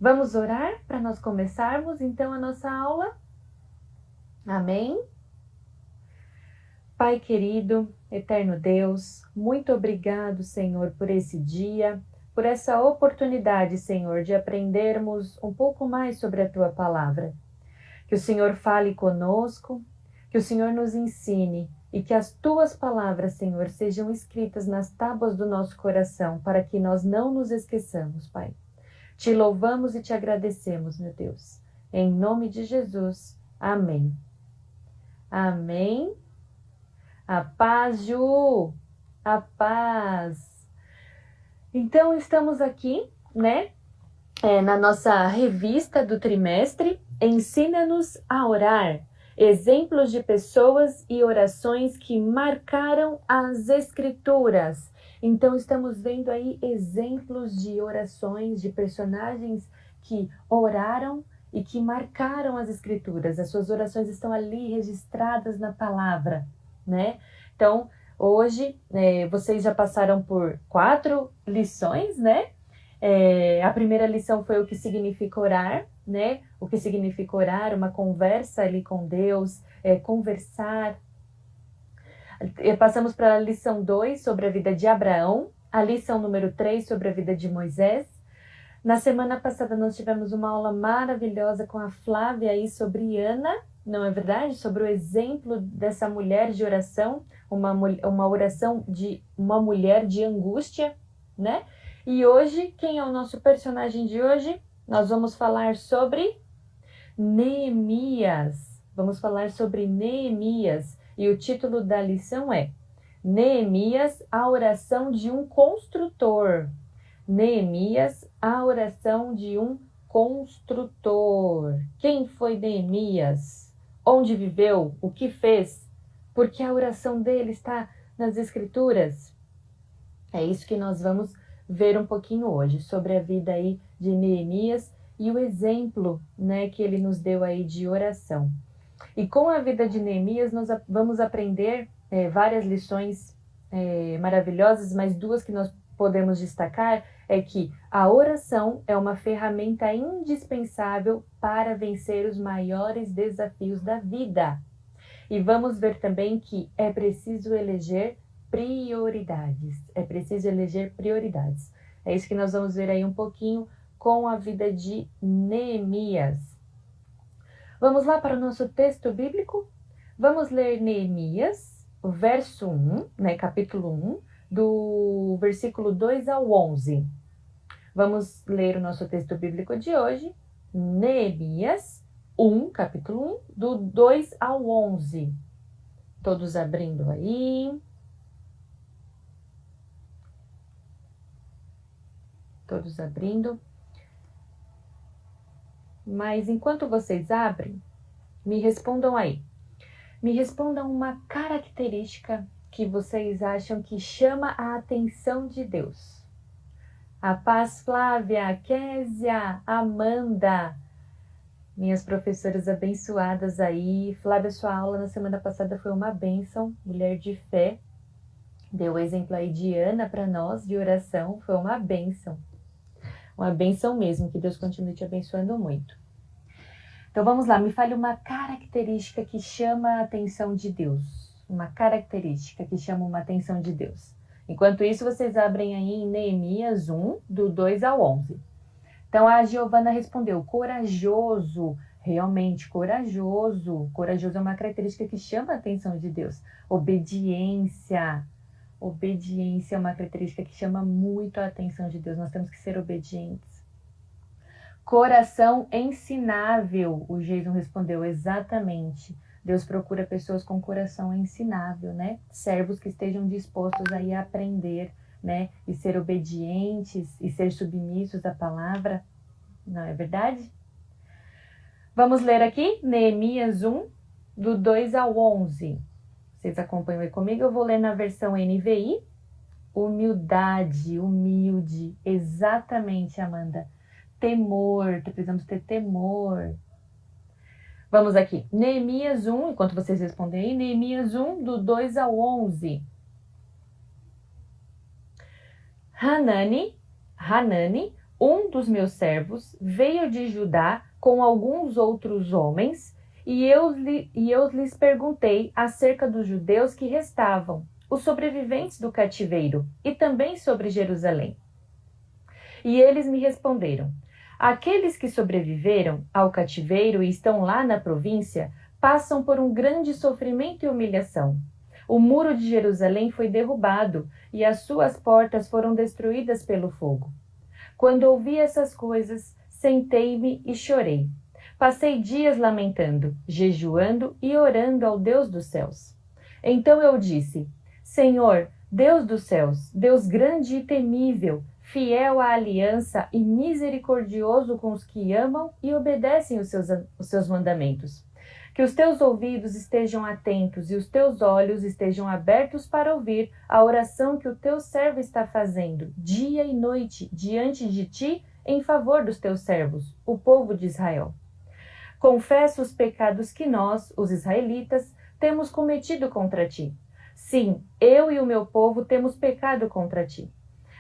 Vamos orar para nós começarmos então a nossa aula? Amém? Pai querido, eterno Deus, muito obrigado, Senhor, por esse dia, por essa oportunidade, Senhor, de aprendermos um pouco mais sobre a Tua palavra. Que o Senhor fale conosco, que o Senhor nos ensine e que as Tuas palavras, Senhor, sejam escritas nas tábuas do nosso coração, para que nós não nos esqueçamos, Pai. Te louvamos e te agradecemos, meu Deus. Em nome de Jesus. Amém. Amém. A paz, Ju. A paz. Então, estamos aqui, né? Na nossa revista do trimestre, Ensina-nos a Orar. Exemplos de pessoas e orações que marcaram as Escrituras. Então, estamos vendo aí exemplos de orações de personagens que oraram e que marcaram as Escrituras. As suas orações estão ali registradas na palavra, né? Então, hoje, vocês já passaram por 4 lições, né? A primeira lição foi o que significa orar, né? O que significa orar, uma conversa ali com Deus, conversar. Passamos para a lição 2 sobre a vida de Abraão, a lição número 3 sobre a vida de Moisés. Na semana passada nós tivemos uma aula maravilhosa com a Flávia aí sobre Ana, não é verdade? Sobre o exemplo dessa mulher de oração, uma oração de uma mulher de angústia, né? E hoje, quem é o nosso personagem de hoje? Nós vamos falar sobre Neemias. Vamos falar sobre Neemias. E o título da lição é Neemias, a oração de um construtor. Neemias, a oração de um construtor. Quem foi Neemias? Onde viveu? O que fez? Porque a oração dele está nas Escrituras. É isso que nós vamos ver um pouquinho hoje, sobre a vida aí de Neemias e o exemplo, né, que ele nos deu aí de oração. E com a vida de Neemias nós vamos aprender várias lições maravilhosas, mas 2 que nós podemos destacar é que a oração é uma ferramenta indispensável para vencer os maiores desafios da vida. E vamos ver também que é preciso eleger prioridades. É preciso eleger prioridades. É isso que nós vamos ver aí um pouquinho com a vida de Neemias. Vamos lá para o nosso texto bíblico? Vamos ler Neemias, o verso 1, né, capítulo 1, do versículo 2 ao 11. Vamos ler o nosso texto bíblico de hoje, Neemias 1, capítulo 1, do 2 ao 11. Todos abrindo aí. Todos abrindo. Mas enquanto vocês abrem, me respondam aí. Me respondam uma característica que vocês acham que chama a atenção de Deus. A paz, Flávia, Késia, Amanda, minhas professoras abençoadas aí. Flávia, sua aula na semana passada foi uma bênção, mulher de fé. Deu o exemplo aí de Ana para nós, de oração, foi uma bênção. Uma bênção mesmo, que Deus continue te abençoando muito. Então vamos lá, me fale uma característica que chama a atenção de Deus. Uma característica que chama uma atenção de Deus. Enquanto isso, vocês abrem aí em Neemias 1, do 2 ao 11. Então a Giovana respondeu, corajoso, realmente corajoso. Corajoso é uma característica que chama a atenção de Deus. Obediência. Obediência é uma característica que chama muito a atenção de Deus. Nós temos que ser obedientes. Coração ensinável, o Jason respondeu, exatamente. Deus procura pessoas com coração ensinável, né? Servos que estejam dispostos aí a aprender, né? E ser obedientes e ser submissos à palavra. Não é verdade? Vamos ler aqui, Neemias 1, do 2 ao 11. Vocês acompanham aí comigo? Eu vou ler na versão NVI. Humildade, humilde, exatamente, Amanda. Temor, precisamos ter temor. Vamos aqui, Neemias 1, enquanto vocês respondem aí, Neemias 1, do 2 ao 11. Hanani, um dos meus servos veio de Judá com alguns outros homens, e eu lhes perguntei acerca dos judeus que restavam, os sobreviventes do cativeiro, e também sobre Jerusalém. E eles me responderam: aqueles que sobreviveram ao cativeiro e estão lá na província passam por um grande sofrimento e humilhação. O muro de Jerusalém foi derrubado e as suas portas foram destruídas pelo fogo. Quando ouvi essas coisas, sentei-me e chorei. Passei dias lamentando, jejuando e orando ao Deus dos céus. Então eu disse: Senhor, Deus dos céus, Deus grande e temível, fiel à aliança e misericordioso com os que amam e obedecem os seus mandamentos. Que os teus ouvidos estejam atentos e os teus olhos estejam abertos para ouvir a oração que o teu servo está fazendo, dia e noite, diante de ti, em favor dos teus servos, o povo de Israel. Confesso os pecados que nós, os israelitas, temos cometido contra ti. Sim, eu e o meu povo temos pecado contra ti.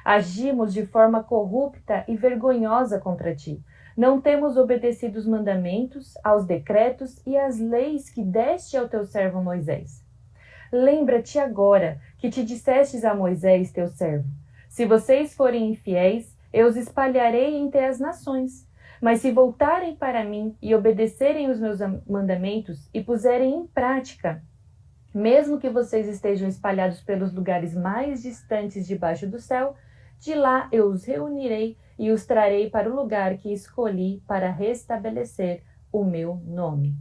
Agimos de forma corrupta e vergonhosa contra ti. Não temos obedecido os mandamentos, aos decretos e às leis que deste ao teu servo Moisés. Lembra-te agora que te dissestes a Moisés, teu servo: se vocês forem infiéis, eu os espalharei entre as nações. Mas se voltarem para mim e obedecerem os meus mandamentos e puserem em prática, mesmo que vocês estejam espalhados pelos lugares mais distantes debaixo do céu, de lá eu os reunirei e os trarei para o lugar que escolhi para restabelecer o meu nome.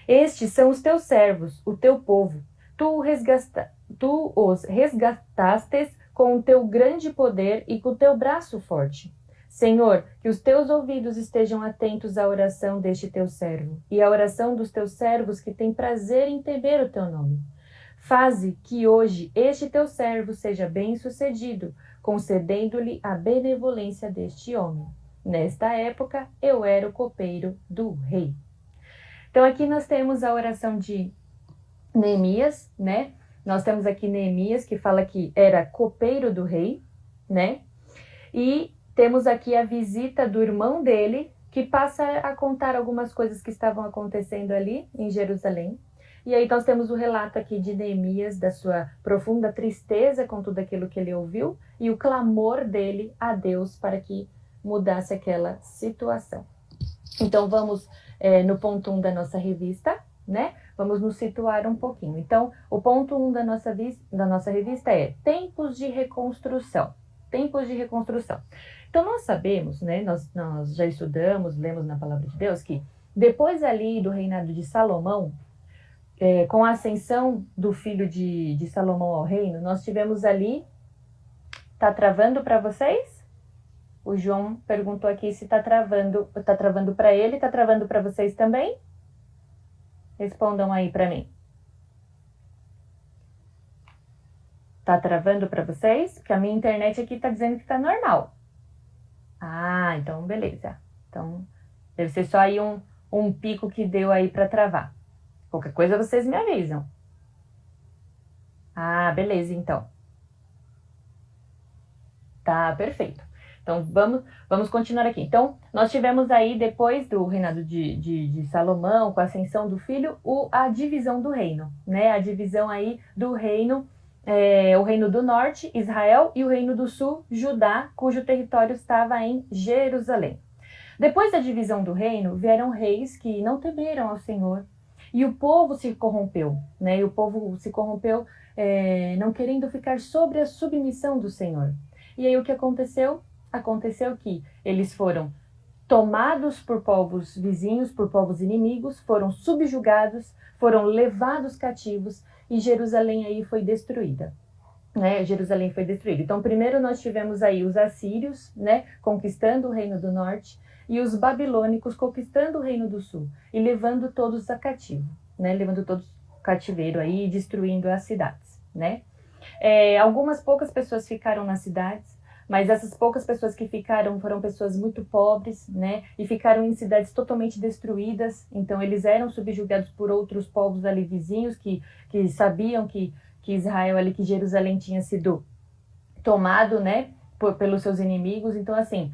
Estes são os teus servos, o teu povo. Tu os resgatastes com o teu grande poder e com o teu braço forte. Senhor, que os teus ouvidos estejam atentos à oração deste teu servo e à oração dos teus servos que têm prazer em temer o teu nome. Faze que hoje este teu servo seja bem-sucedido, concedendo-lhe a benevolência deste homem. Nesta época, eu era o copeiro do rei. Então, aqui nós temos a oração de Neemias, né? Nós temos aqui Neemias, que fala que era copeiro do rei, né? E temos aqui a visita do irmão dele, que passa a contar algumas coisas que estavam acontecendo ali em Jerusalém. E aí nós temos o relato aqui de Neemias, da sua profunda tristeza com tudo aquilo que ele ouviu e o clamor dele a Deus para que mudasse aquela situação. Então vamos no ponto 1 da nossa revista, né? Vamos nos situar um pouquinho. Então, o ponto 1 da nossa revista é tempos de reconstrução. Tempos de reconstrução. Então nós sabemos, né? Nós já estudamos, lemos na Palavra de Deus que depois ali do reinado de Salomão, com a ascensão do filho de Salomão ao reino, nós tivemos ali... Tá travando para vocês? O João perguntou aqui se tá travando para ele, tá travando para vocês também? Respondam aí para mim. Tá travando para vocês? Porque a minha internet aqui tá dizendo que tá normal. Ah, então beleza. Então deve ser só aí um pico que deu aí para travar. Qualquer coisa vocês me avisam. Ah, beleza, então. Tá, perfeito. Então, vamos continuar aqui. Então, nós tivemos aí, depois do reinado de Salomão, com a ascensão do filho, a divisão do reino, né? A divisão aí do reino, o reino do norte, Israel, e o reino do sul, Judá, cujo território estava em Jerusalém. Depois da divisão do reino, vieram reis que não temeram ao Senhor, e o povo se corrompeu, né? E o povo se corrompeu não querendo ficar sob a submissão do Senhor. E aí o que aconteceu? Aconteceu que eles foram tomados por povos vizinhos, por povos inimigos, foram subjugados, foram levados cativos e Jerusalém aí foi destruída. Né? Jerusalém foi destruída. Então primeiro nós tivemos aí os assírios, né, conquistando o reino do norte, e os babilônicos conquistando o reino do sul e levando todos a cativo, né? Levando todos cativeiro aí e destruindo as cidades, né? Algumas poucas pessoas ficaram nas cidades, mas essas poucas pessoas que ficaram foram pessoas muito pobres, né? E ficaram em cidades totalmente destruídas. Então eles eram subjugados por outros povos ali vizinhos que sabiam que Israel ali, que Jerusalém tinha sido tomado, né? Pelos seus inimigos. Então assim,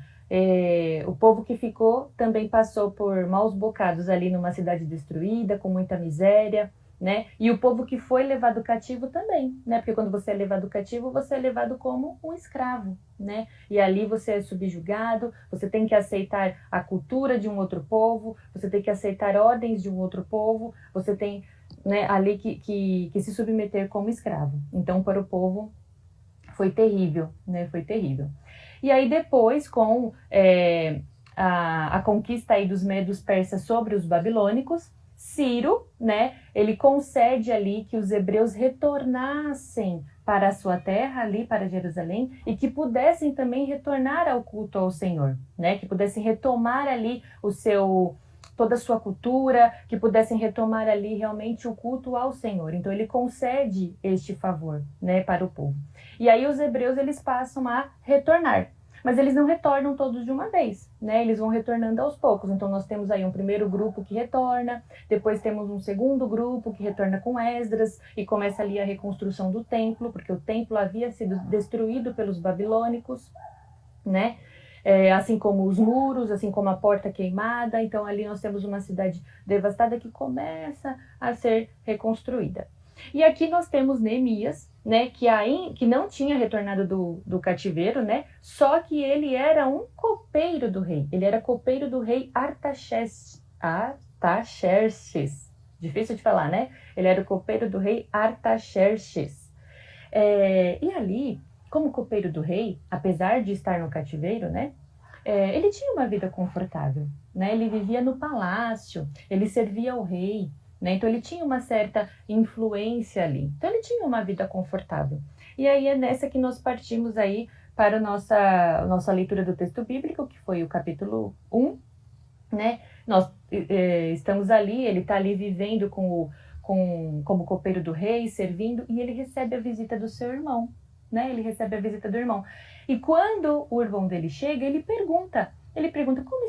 O povo que ficou também passou por maus bocados ali numa cidade destruída, com muita miséria, né? E o povo que foi levado cativo também, né? Porque quando você é levado cativo, você é levado como um escravo, né? E ali você é subjugado, você tem que aceitar a cultura de um outro povo, você tem que aceitar ordens de um outro povo, você tem, né, ali que se submeter como escravo. Então, para o povo foi terrível, né? Foi terrível. E aí depois, com a conquista aí dos medos persas sobre os babilônicos, Ciro, né, ele concede ali que os hebreus retornassem para a sua terra, ali para Jerusalém, e que pudessem também retornar ao culto ao Senhor, né, que pudessem retomar ali toda a sua cultura, que pudessem retomar ali realmente o culto ao Senhor. Então ele concede este favor, né, para o povo. E aí os hebreus eles passam a retornar. Mas eles não retornam todos de uma vez, né? Eles vão retornando aos poucos. Então nós temos aí um primeiro grupo que retorna, depois temos um segundo grupo que retorna com Esdras e começa ali a reconstrução do templo, porque o templo havia sido destruído pelos babilônicos, né? Assim como os muros, assim como a porta queimada. Então ali nós temos uma cidade devastada que começa a ser reconstruída. E aqui nós temos Neemias, né, que não tinha retornado do cativeiro, né, só que ele era um copeiro do rei. Ele era copeiro do rei Artaxerxes. Difícil de falar, né? Ele era o copeiro do rei Artaxerxes. E ali, como copeiro do rei, apesar de estar no cativeiro, né, ele tinha uma vida confortável, né? Ele vivia no palácio, ele servia ao rei, né? Então ele tinha uma certa influência ali. Então ele tinha uma vida confortável. E aí é nessa que nós partimos aí para a nossa leitura do texto bíblico, que foi o capítulo 1, né? Nós estamos ali, ele está ali vivendo como copeiro do rei, servindo, e ele recebe a visita do seu irmão, né? Ele recebe a visita do irmão. E quando o irmão dele chega, ele pergunta como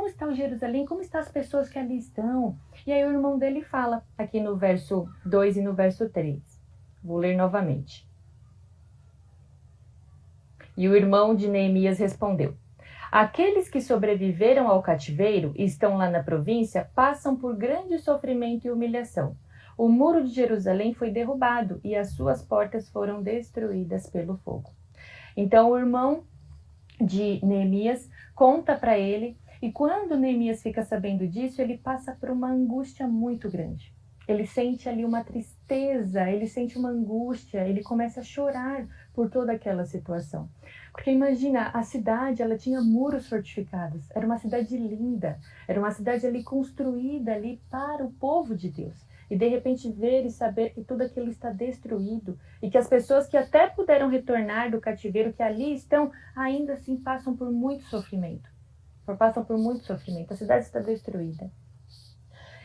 está o Jerusalém, como estão as pessoas que ali estão? E aí o irmão dele fala, aqui no verso 2 e no verso 3. Vou ler novamente. E o irmão de Neemias respondeu: aqueles que sobreviveram ao cativeiro e estão lá na província passam por grande sofrimento e humilhação. O muro de Jerusalém foi derrubado e as suas portas foram destruídas pelo fogo. Então o irmão de Neemias conta para ele, e quando Neemias fica sabendo disso, ele passa por uma angústia muito grande. Ele sente ali uma tristeza, ele sente uma angústia, ele começa a chorar por toda aquela situação. Porque imagina, a cidade, ela tinha muros fortificados, era uma cidade linda, era uma cidade ali construída ali para o povo de Deus. E de repente ver e saber que tudo aquilo está destruído e que as pessoas que até puderam retornar do cativeiro, que ali estão, ainda assim passam por muito sofrimento. Passam por muito sofrimento, a cidade está destruída.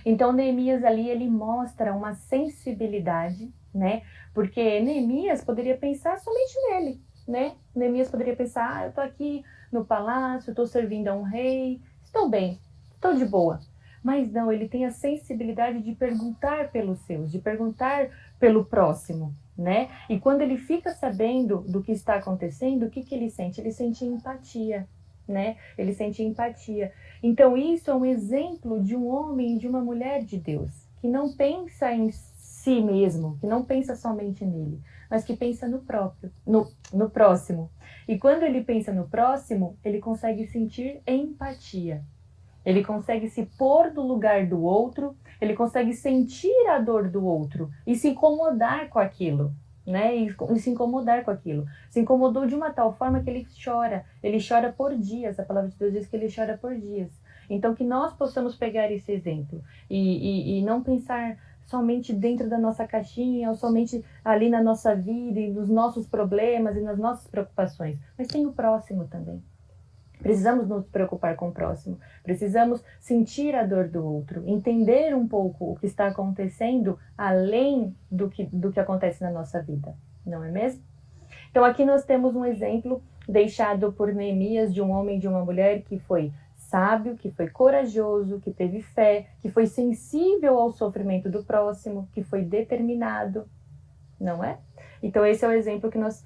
Então Neemias ali, ele mostra uma sensibilidade, né? Porque Neemias poderia pensar somente nele, né? Neemias poderia pensar, eu estou aqui no palácio, estou servindo a um rei, estou bem, estou de boa. Mas não, ele tem a sensibilidade de perguntar pelos seus, de perguntar pelo próximo, né? E quando ele fica sabendo do que está acontecendo, o que ele sente? Ele sente empatia, né? Ele sente empatia. Então isso é um exemplo de um homem e de uma mulher de Deus, que não pensa em si mesmo, que não pensa somente nele, mas que pensa no próximo. E quando ele pensa no próximo, ele consegue sentir empatia. Ele consegue se pôr no lugar do outro, ele consegue sentir a dor do outro e se incomodar com aquilo, né? E se incomodar com aquilo. Se incomodou de uma tal forma que ele chora por dias. A palavra de Deus diz que ele chora por dias. Então que nós possamos pegar esse exemplo e não pensar somente dentro da nossa caixinha ou somente ali na nossa vida e nos nossos problemas e nas nossas preocupações, mas tem o próximo também. Precisamos nos preocupar com o próximo, precisamos sentir a dor do outro, entender um pouco o que está acontecendo além do que acontece na nossa vida, não é mesmo? Então aqui nós temos um exemplo deixado por Neemias de um homem e de uma mulher que foi sábio, que foi corajoso, que teve fé, que foi sensível ao sofrimento do próximo, que foi determinado, não é? Então esse é o exemplo que nós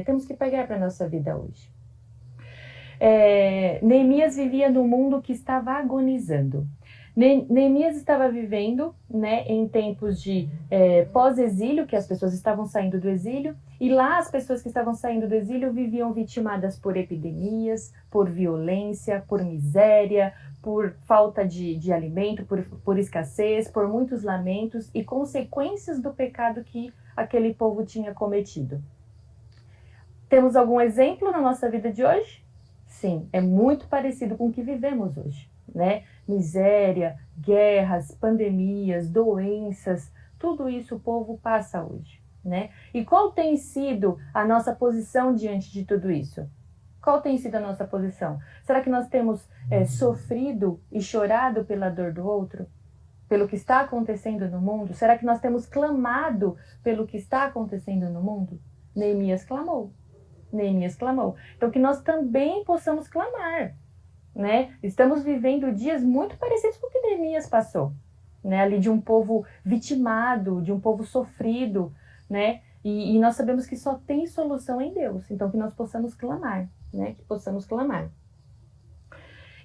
temos que pegar para a nossa vida hoje. Neemias vivia num mundo que estava agonizando. Neemias estava vivendo, né, em tempos de pós-exílio, que as pessoas estavam saindo do exílio, e lá as pessoas que estavam saindo do exílio viviam vitimadas por epidemias, por violência, por miséria, por falta de alimento, por escassez, por muitos lamentos e consequências do pecado que aquele povo tinha cometido. Temos algum exemplo na nossa vida de hoje? Sim, é muito parecido com o que vivemos hoje, né? Miséria, guerras, pandemias, doenças, tudo isso o povo passa hoje, né? E qual tem sido a nossa posição diante de tudo isso? Qual tem sido a nossa posição? Será que nós temos sofrido e chorado pela dor do outro? Pelo que está acontecendo no mundo? Será que nós temos clamado pelo que está acontecendo no mundo? Neemias clamou. Neemias clamou. Então, que nós também possamos clamar, né? Estamos vivendo dias muito parecidos com o que Neemias passou, né? Ali de um povo vitimado, de um povo sofrido, né? E nós sabemos que só tem solução em Deus. Então, que nós possamos clamar, né? Que possamos clamar.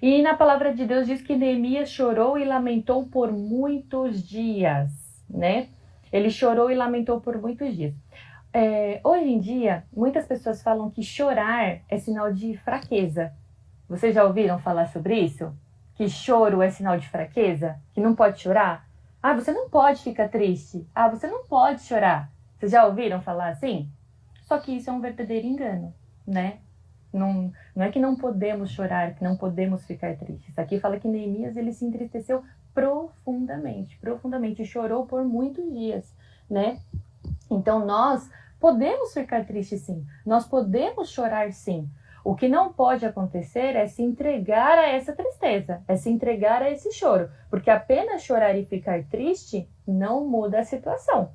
E na palavra de Deus diz que Neemias chorou e lamentou por muitos dias, né? Ele chorou e lamentou por muitos dias. Hoje em dia, muitas pessoas falam que chorar é sinal de fraqueza. Vocês já ouviram falar sobre isso? Que choro é sinal de fraqueza? Que não pode chorar? Ah, você não pode ficar triste. Ah, você não pode chorar. Vocês já ouviram falar assim? Só que isso é um verdadeiro engano, né? Não é que não podemos chorar, que não podemos ficar tristes. Aqui fala que Neemias, ele se entristeceu profundamente, e chorou por muitos dias, né? Então nós podemos ficar tristes sim, nós podemos chorar sim. O que não pode acontecer é se entregar a essa tristeza, é se entregar a esse choro, porque apenas chorar e ficar triste não muda a situação,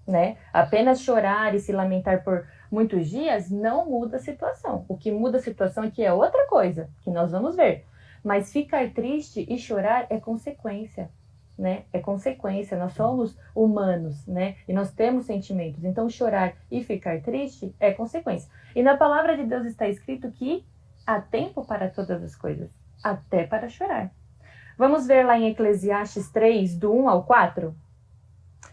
né? Apenas chorar e se lamentar por muitos dias não muda a situação. O que muda a situação é que é outra coisa, que nós vamos ver. Mas ficar triste e chorar é consequência, né? É consequência, nós somos humanos, né? E nós temos sentimentos. Então, chorar e ficar triste é consequência. E na palavra de Deus está escrito que há tempo para todas as coisas, até para chorar. Vamos ver lá em Eclesiastes 3, do 1 ao 4?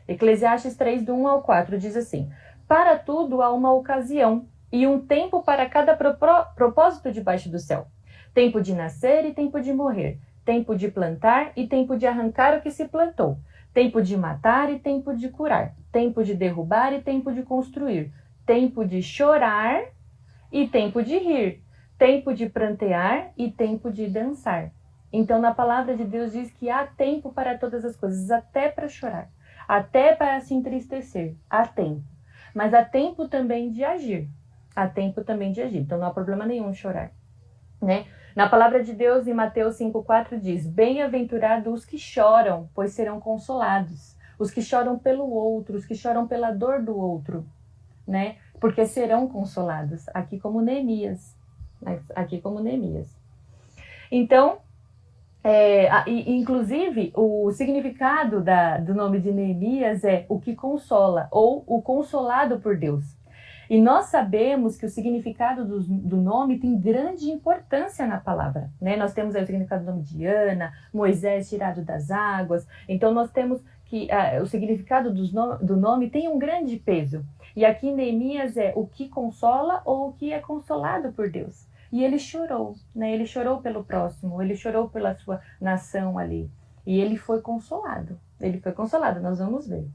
Eclesiastes 3, do 1 ao 4, diz assim: para tudo há uma ocasião, e um tempo para cada propósito debaixo do céu. Tempo de nascer e tempo de morrer. Tempo de plantar e tempo de arrancar o que se plantou. Tempo de matar e tempo de curar. Tempo de derrubar e tempo de construir. Tempo de chorar e tempo de rir. Tempo de prantear e tempo de dançar. Então, na palavra de Deus diz que há tempo para todas as coisas, até para chorar, até para se entristecer. Há tempo. Mas há tempo também de agir. Há tempo também de agir. Então, não há problema nenhum chorar, né? Na palavra de Deus, em Mateus 5,4 diz: bem-aventurados os que choram, pois serão consolados. Os que choram pelo outro, os que choram pela dor do outro, né? Porque serão consolados. Aqui como Neemias. Então, inclusive, o significado do nome de Neemias é o que consola, ou o consolado por Deus. E nós sabemos que o significado do nome tem grande importância na palavra, né? Nós temos aí o significado do nome de Ana, Moisés tirado das águas. Então nós temos que o significado do nome tem um grande peso. E aqui Neemias é o que consola ou o que é consolado por Deus. E ele chorou, né? Ele chorou pelo próximo, ele chorou pela sua nação ali. E ele foi consolado. Nós vamos ver.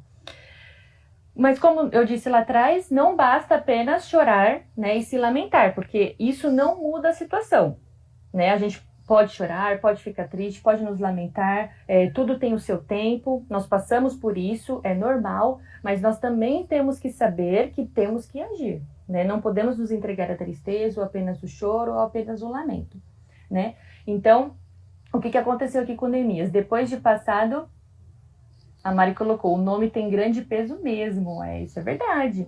Mas como eu disse lá atrás, não basta apenas chorar, né, e se lamentar, porque isso não muda a situação, né? A gente pode chorar, pode ficar triste, pode nos lamentar, tudo tem o seu tempo, nós passamos por isso, é normal, mas nós também temos que saber que temos que agir, né? Não podemos nos entregar à tristeza, ou apenas o choro, ou apenas o lamento, né? Então, o que aconteceu aqui com Neemias? Depois de passado... A Mari colocou, o nome tem grande peso mesmo, isso é verdade.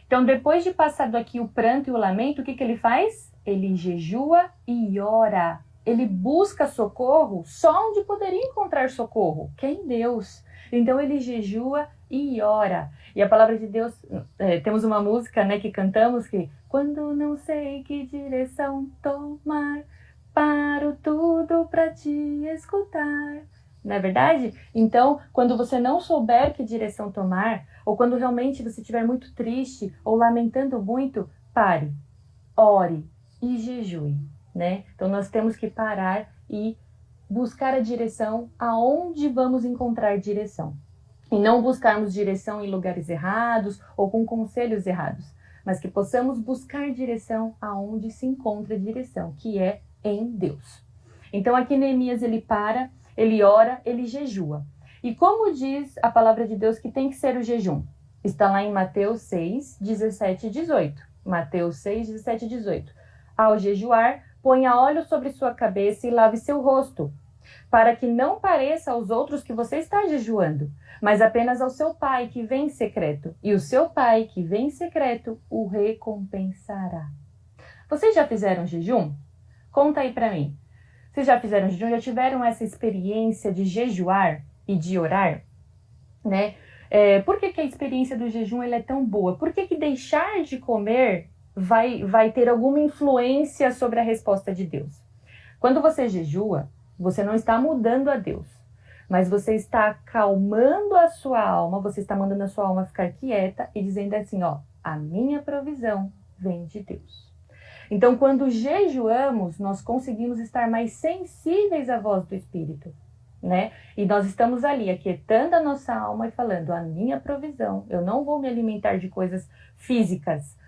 Então, depois de passado aqui o pranto e o lamento, o que ele faz? Ele jejua e ora. Ele busca socorro só onde poderia encontrar socorro, que é em Deus. Então, ele jejua e ora. E a palavra de Deus, temos uma música, né, que cantamos que quando não sei que direção tomar, paro tudo para te escutar. Não é verdade? Então, quando você não souber que direção tomar, ou quando realmente você estiver muito triste ou lamentando muito, pare, ore e jejue, né? Então, nós temos que parar e buscar a direção aonde vamos encontrar direção. E não buscarmos direção em lugares errados ou com conselhos errados, mas que possamos buscar direção aonde se encontra direção, que é em Deus. Então, aqui Neemias, ele para, ele ora, ele jejua. E como diz a palavra de Deus que tem que ser o jejum? Está lá em Mateus 6, 17 e 18. Mateus 6, 17 e 18. Ao jejuar, ponha óleo sobre sua cabeça e lave seu rosto, para que não pareça aos outros que você está jejuando, mas apenas ao seu pai que vem em secreto. E o seu pai que vem em secreto o recompensará. Vocês já fizeram jejum? Conta aí para mim. Vocês já fizeram jejum? Já tiveram essa experiência de jejuar e de orar? Né? Por que a experiência do jejum ela é tão boa? Por que deixar de comer vai ter alguma influência sobre a resposta de Deus? Quando você jejua, você não está mudando a Deus, mas você está acalmando a sua alma, você está mandando a sua alma ficar quieta e dizendo assim, ó, a minha provisão vem de Deus. Então, quando jejuamos, nós conseguimos estar mais sensíveis à voz do Espírito, né? E nós estamos ali, aquietando a nossa alma e falando, a minha provisão, eu não vou me alimentar de coisas físicas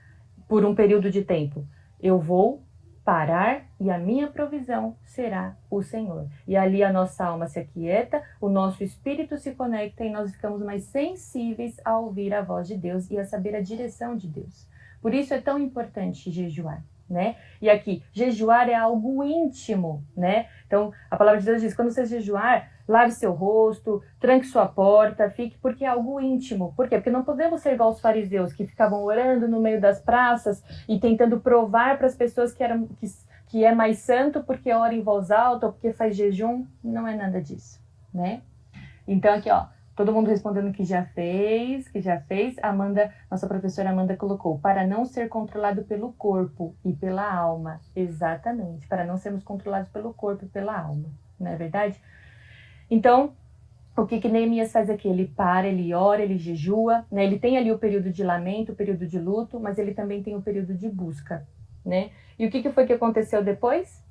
por um período de tempo. Eu vou parar e a minha provisão será o Senhor. E ali a nossa alma se aquieta, o nosso espírito se conecta e nós ficamos mais sensíveis a ouvir a voz de Deus e a saber a direção de Deus. Por isso é tão importante jejuar, né? E aqui, jejuar é algo íntimo, né? Então, a palavra de Deus diz, quando você jejuar, lave seu rosto, tranque sua porta, fique, porque é algo íntimo. Por quê? Porque não podemos ser igual os fariseus, que ficavam orando no meio das praças e tentando provar para as pessoas que é mais santo porque ora em voz alta ou porque faz jejum. Não é nada disso, né? Então, aqui, ó, todo mundo respondendo que já fez. Amanda, nossa professora Amanda colocou, para não ser controlado pelo corpo e pela alma. Exatamente, para não sermos controlados pelo corpo e pela alma, não é verdade? Então, o que Neemias faz aqui? Ele para, ele ora, ele jejua, né? Ele tem ali o período de lamento, o período de luto, mas ele também tem o período de busca, né? E o que foi que aconteceu depois?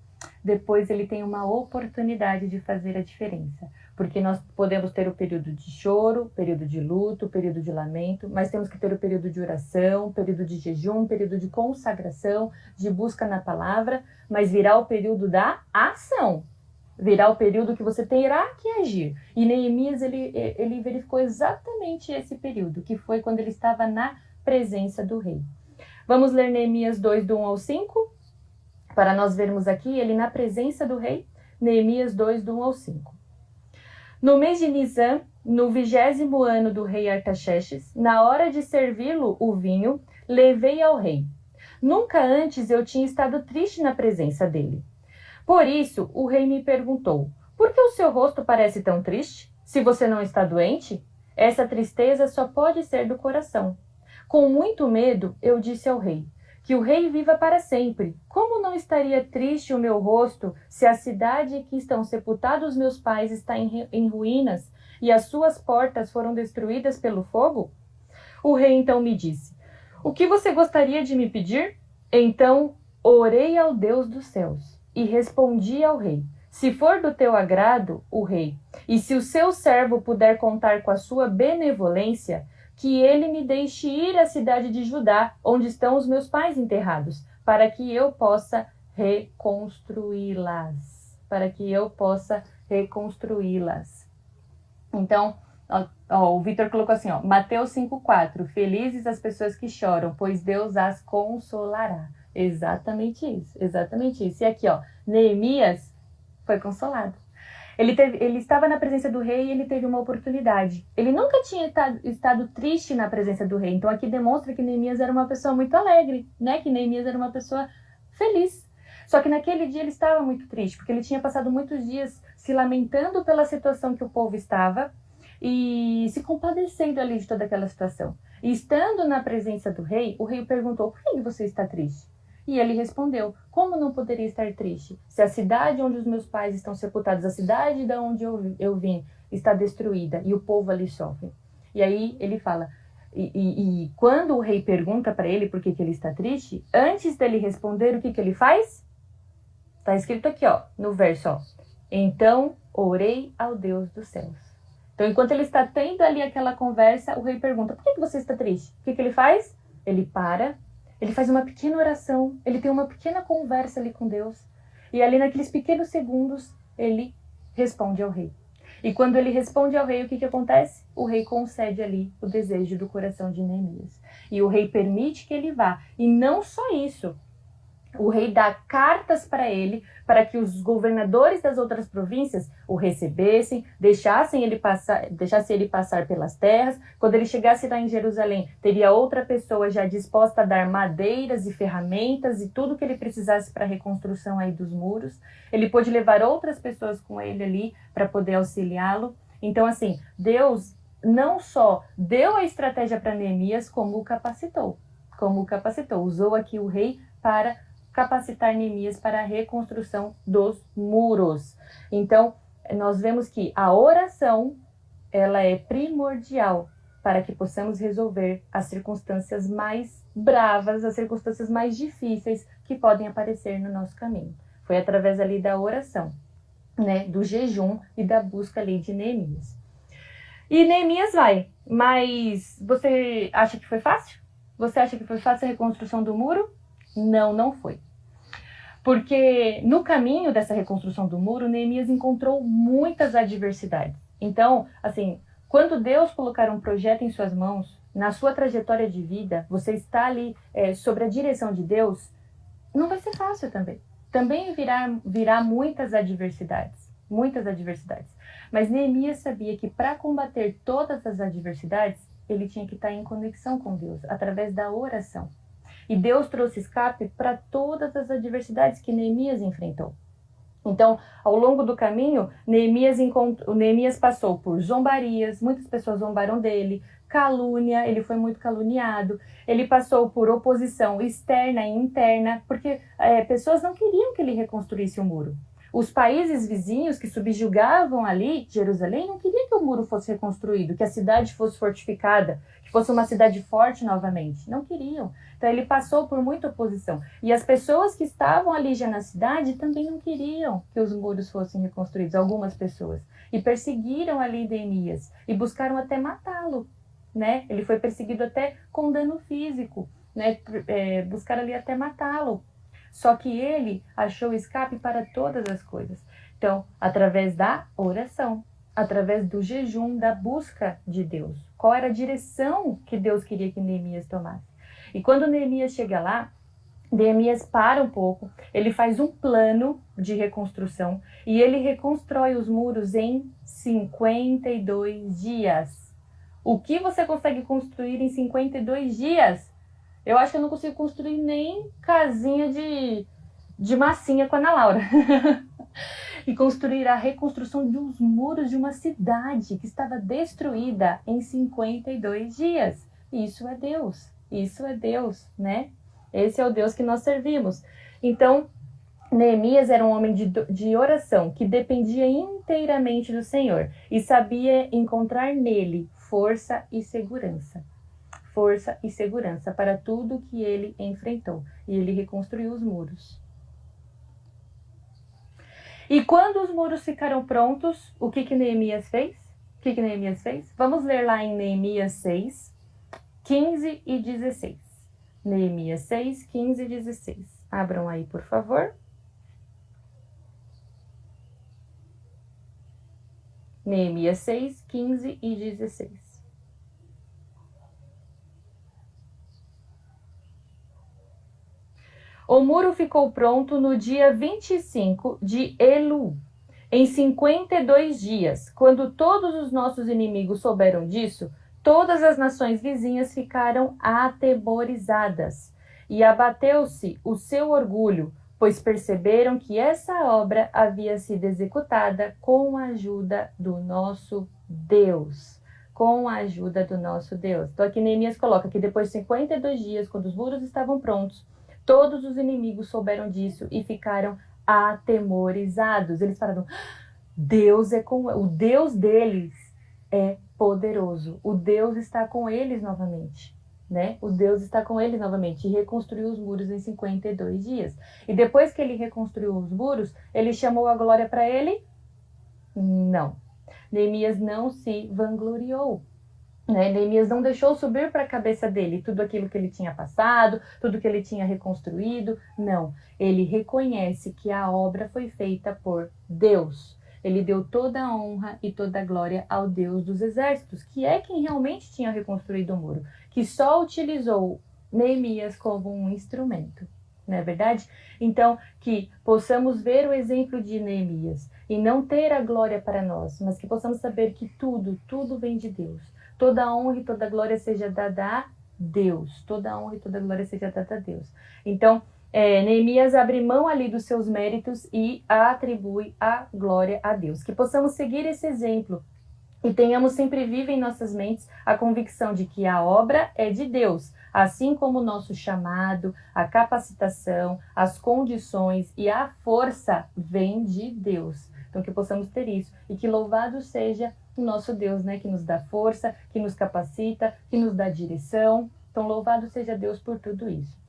Depois ele tem uma oportunidade de fazer a diferença. Porque nós podemos ter o período de choro, período de luto, período de lamento, mas temos que ter o período de oração, período de jejum, período de consagração, de busca na palavra, mas virá o período da ação. Virá o período que você terá que agir. E Neemias, ele verificou exatamente esse período, que foi quando ele estava na presença do rei. Vamos ler Neemias 2, do 1 ao 5, para nós vermos aqui ele na presença do rei. Neemias 2, do 1 ao 5. No mês de Nisan, no 20º ano do rei Artaxerxes, na hora de servi-lo o vinho, levei ao rei. Nunca antes eu tinha estado triste na presença dele. Por isso, o rei me perguntou, por que o seu rosto parece tão triste? Se você não está doente? Essa tristeza só pode ser do coração. Com muito medo, eu disse ao rei, que o rei viva para sempre. Como não estaria triste o meu rosto se a cidade em que estão sepultados meus pais está em ruínas e as suas portas foram destruídas pelo fogo? O rei então me disse, o que você gostaria de me pedir? Então orei ao Deus dos céus e respondi ao rei, se for do teu agrado, o rei, e se o seu servo puder contar com a sua benevolência, que ele me deixe ir à cidade de Judá, onde estão os meus pais enterrados, para que eu possa reconstruí-las. Então, o Vitor colocou assim, Mateus 5,4, felizes as pessoas que choram, pois Deus as consolará. Exatamente isso. E aqui, Neemias foi consolado. Ele estava na presença do rei e ele teve uma oportunidade. Ele nunca tinha estado triste na presença do rei. Então aqui demonstra que Neemias era uma pessoa muito alegre, né? Que Neemias era uma pessoa feliz. Só que naquele dia ele estava muito triste, porque ele tinha passado muitos dias se lamentando pela situação que o povo estava e se compadecendo ali de toda aquela situação. E estando na presença do rei, o rei perguntou: por que você está triste? E ele respondeu: como não poderia estar triste? Se a cidade onde os meus pais estão sepultados, a cidade de onde eu vim, está destruída e o povo ali sofre. E aí ele fala, e quando o rei pergunta para ele por que ele está triste, antes dele responder, o que ele faz? Está escrito aqui, ó, no verso, ó. Então orei ao Deus dos céus. Então, enquanto ele está tendo ali aquela conversa, o rei pergunta: por que você está triste? O que ele faz? Ele para, ele faz uma pequena oração, ele tem uma pequena conversa ali com Deus. E ali naqueles pequenos segundos, ele responde ao rei. E quando ele responde ao rei, o que acontece? O rei concede ali o desejo do coração de Neemias. E o rei permite que ele vá. E não só isso. O rei dá cartas para ele, para que os governadores das outras províncias o recebessem, deixassem ele passar pelas terras. Quando ele chegasse lá em Jerusalém, teria outra pessoa já disposta a dar madeiras e ferramentas e tudo que ele precisasse para a reconstrução aí dos muros. Ele pôde levar outras pessoas com ele ali para poder auxiliá-lo. Então, assim, Deus não só deu a estratégia para Neemias, como o capacitou. Usou aqui o rei para capacitar Neemias para a reconstrução dos muros. Então, nós vemos que a oração, ela é primordial para que possamos resolver as circunstâncias mais bravas, as circunstâncias mais difíceis que podem aparecer no nosso caminho. Foi através ali da oração, né, do jejum e da busca ali de Neemias. E Neemias vai, mas você acha que foi fácil? Você acha que foi fácil a reconstrução do muro? Não, não foi. Porque no caminho dessa reconstrução do muro, Neemias encontrou muitas adversidades. Então, assim, quando Deus colocar um projeto em suas mãos, na sua trajetória de vida, você está ali sobre a direção de Deus, não vai ser fácil também. Também virá muitas adversidades. Mas Neemias sabia que para combater todas as adversidades, ele tinha que estar em conexão com Deus, através da oração. E Deus trouxe escape para todas as adversidades que Neemias enfrentou. Então, ao longo do caminho, Neemias passou por zombarias, muitas pessoas zombaram dele, calúnia, ele foi muito caluniado, ele passou por oposição externa e interna, porque pessoas não queriam que ele reconstruísse o muro. Os países vizinhos que subjugavam ali Jerusalém não queriam que o muro fosse reconstruído, que a cidade fosse fortificada, que fosse uma cidade forte novamente. Não queriam. Então ele passou por muita oposição. E as pessoas que estavam ali já na cidade também não queriam que os muros fossem reconstruídos, algumas pessoas. E perseguiram ali Neemias e buscaram até matá-lo, né? Ele foi perseguido até com dano físico, né? Buscaram ali até matá-lo. Só que ele achou escape para todas as coisas. Então, através da oração, através do jejum, da busca de Deus. Qual era a direção que Deus queria que Neemias tomasse? E quando Neemias chega lá, Neemias para um pouco, ele faz um plano de reconstrução e ele reconstrói os muros em 52 dias. O que você consegue construir em 52 dias? Eu acho que eu não consigo construir nem casinha de massinha com a Ana Laura. E construir a reconstrução dos muros de uma cidade que estava destruída em 52 dias. Isso é Deus, né? Esse é o Deus que nós servimos. Então, Neemias era um homem de oração que dependia inteiramente do Senhor e sabia encontrar nele força e segurança para tudo que ele enfrentou. E ele reconstruiu os muros. E quando os muros ficaram prontos, o que Neemias fez? Vamos ler lá em Neemias 6, 15 e 16. Neemias 6, 15 e 16. Abram aí, por favor. Neemias 6, 15 e 16. O muro ficou pronto no dia 25 de Elu, em 52 dias. Quando todos os nossos inimigos souberam disso, todas as nações vizinhas ficaram atemorizadas. E abateu-se o seu orgulho, pois perceberam que essa obra havia sido executada com a ajuda do nosso Deus. com a ajuda do nosso Deus. Então aqui Neemias coloca que depois de 52 dias, quando os muros estavam prontos, todos os inimigos souberam disso e ficaram atemorizados. Eles falaram, Deus é com o Deus deles é poderoso. O Deus está com eles novamente, né? O Deus está com eles novamente e reconstruiu os muros em 52 dias. E depois que ele reconstruiu os muros, ele chamou a glória para ele? Não. Neemias não se vangloriou. Né? Neemias não deixou subir para a cabeça dele tudo aquilo que ele tinha passado, tudo que ele tinha reconstruído. Não. Ele reconhece que a obra foi feita por Deus. Ele deu toda a honra e toda a glória ao Deus dos exércitos, que é quem realmente tinha reconstruído o muro, que só utilizou Neemias como um instrumento. Não é verdade? Então, que possamos ver o exemplo de Neemias e não ter a glória para nós, mas que possamos saber que tudo vem de Deus. Toda a honra e toda a glória seja dada a Deus. Toda a honra e toda a glória seja dada a Deus. Então, Neemias abre mão ali dos seus méritos e atribui a glória a Deus. Que possamos seguir esse exemplo e tenhamos sempre viva em nossas mentes a convicção de que a obra é de Deus, assim como o nosso chamado, a capacitação, as condições e a força vem de Deus. Então que possamos ter isso e que louvado seja o nosso Deus, né, que nos dá força, que nos capacita, que nos dá direção. Então louvado seja Deus por tudo isso.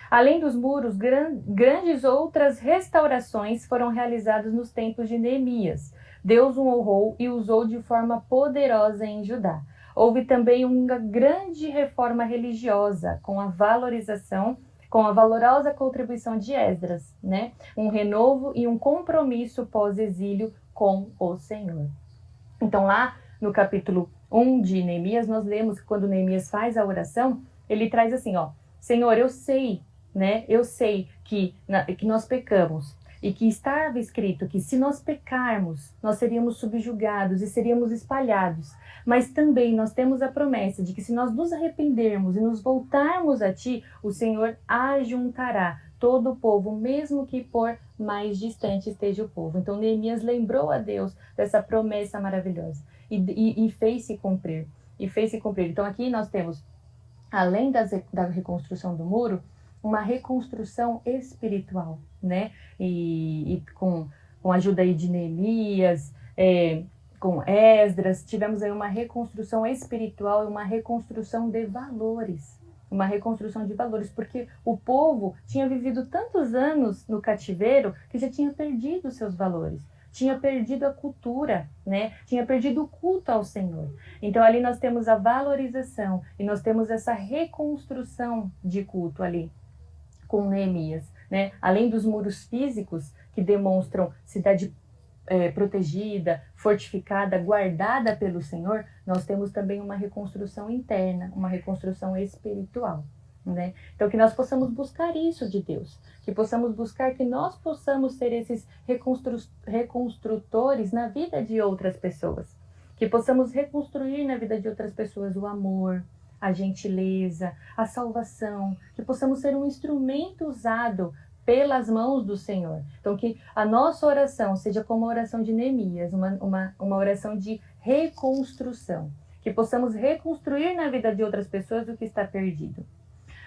Além dos muros, grandes outras restaurações foram realizadas nos tempos de Neemias. Deus o honrou e usou de forma poderosa em Judá. Houve também uma grande reforma religiosa, com a valorosa contribuição de Esdras, né? Um renovo e um compromisso pós-exílio com o Senhor. Então lá no capítulo 1 de Neemias, nós lemos que quando Neemias faz a oração, ele traz assim, ó, Senhor, eu sei, né? Eu sei que nós pecamos e que estava escrito que se nós pecarmos, nós seríamos subjugados e seríamos espalhados. Mas também nós temos a promessa de que se nós nos arrependermos e nos voltarmos a Ti, o Senhor ajuntará todo o povo, mesmo que por mais distante esteja o povo. Então Neemias lembrou a Deus dessa promessa maravilhosa e fez-se cumprir. Então aqui nós temos, além da reconstrução do muro, uma reconstrução espiritual, né? E com a ajuda aí de Neemias, com Esdras, tivemos aí uma reconstrução espiritual e uma reconstrução de valores. Uma reconstrução de valores, porque o povo tinha vivido tantos anos no cativeiro que já tinha perdido os seus valores. Tinha perdido a cultura, né? Tinha perdido o culto ao Senhor. Então ali nós temos a valorização e nós temos essa reconstrução de culto ali com Neemias, né? Além dos muros físicos que demonstram cidade protegida, fortificada, guardada pelo Senhor, nós temos também uma reconstrução interna, uma reconstrução espiritual, né? Então que nós possamos buscar isso de Deus, que possamos buscar que nós possamos ser esses reconstrutores na vida de outras pessoas, que possamos reconstruir na vida de outras pessoas o amor, a gentileza, a salvação, que possamos ser um instrumento usado pelas mãos do Senhor. Então que a nossa oração seja como a oração de Neemias, uma oração de reconstrução, que possamos reconstruir na vida de outras pessoas o que está perdido.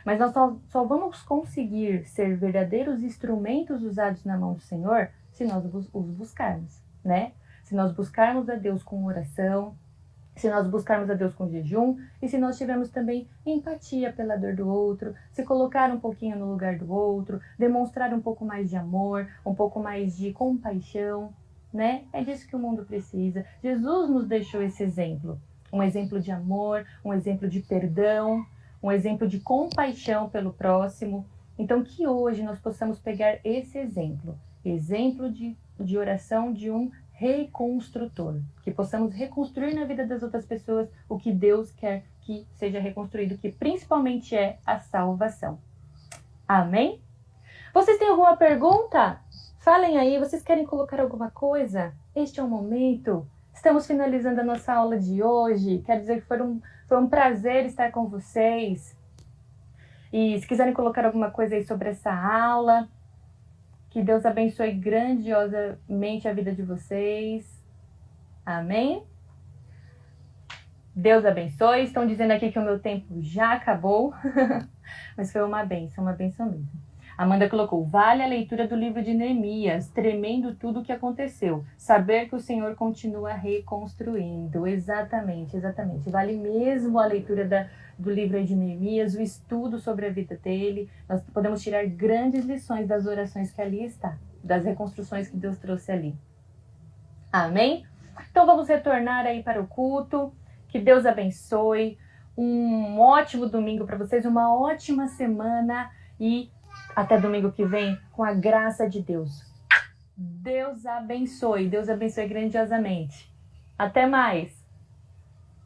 Mas nós só vamos conseguir ser verdadeiros instrumentos usados na mão do Senhor se nós os buscarmos, né? Se nós buscarmos a Deus com oração, se nós buscarmos a Deus com jejum e se nós tivermos também empatia pela dor do outro, se colocar um pouquinho no lugar do outro, demonstrar um pouco mais de amor, um pouco mais de compaixão, né? É disso que o mundo precisa. Jesus nos deixou esse exemplo, um exemplo de amor, um exemplo de perdão, um exemplo de compaixão pelo próximo. Então que hoje nós possamos pegar esse exemplo de oração de um reconstrutor, que possamos reconstruir na vida das outras pessoas o que Deus quer que seja reconstruído, que principalmente é a salvação. Amém? Vocês têm alguma pergunta? Falem aí, vocês querem colocar alguma coisa? Este é o momento. Estamos finalizando a nossa aula de hoje. Quero dizer que foi um prazer estar com vocês. E se quiserem colocar alguma coisa aí sobre essa aula, que Deus abençoe grandiosamente a vida de vocês. Amém? Deus abençoe. Estão dizendo aqui que o meu tempo já acabou, mas foi uma benção mesmo. Amanda colocou, vale a leitura do livro de Neemias, tremendo tudo o que aconteceu. Saber que o Senhor continua reconstruindo. Exatamente. Vale mesmo a leitura do livro de Neemias, o estudo sobre a vida dele. Nós podemos tirar grandes lições das orações que ali está, das reconstruções que Deus trouxe ali. Amém? Então vamos retornar aí para o culto. Que Deus abençoe. Um ótimo domingo para vocês, uma ótima semana e até domingo que vem, com a graça de Deus. Deus abençoe grandiosamente. Até mais!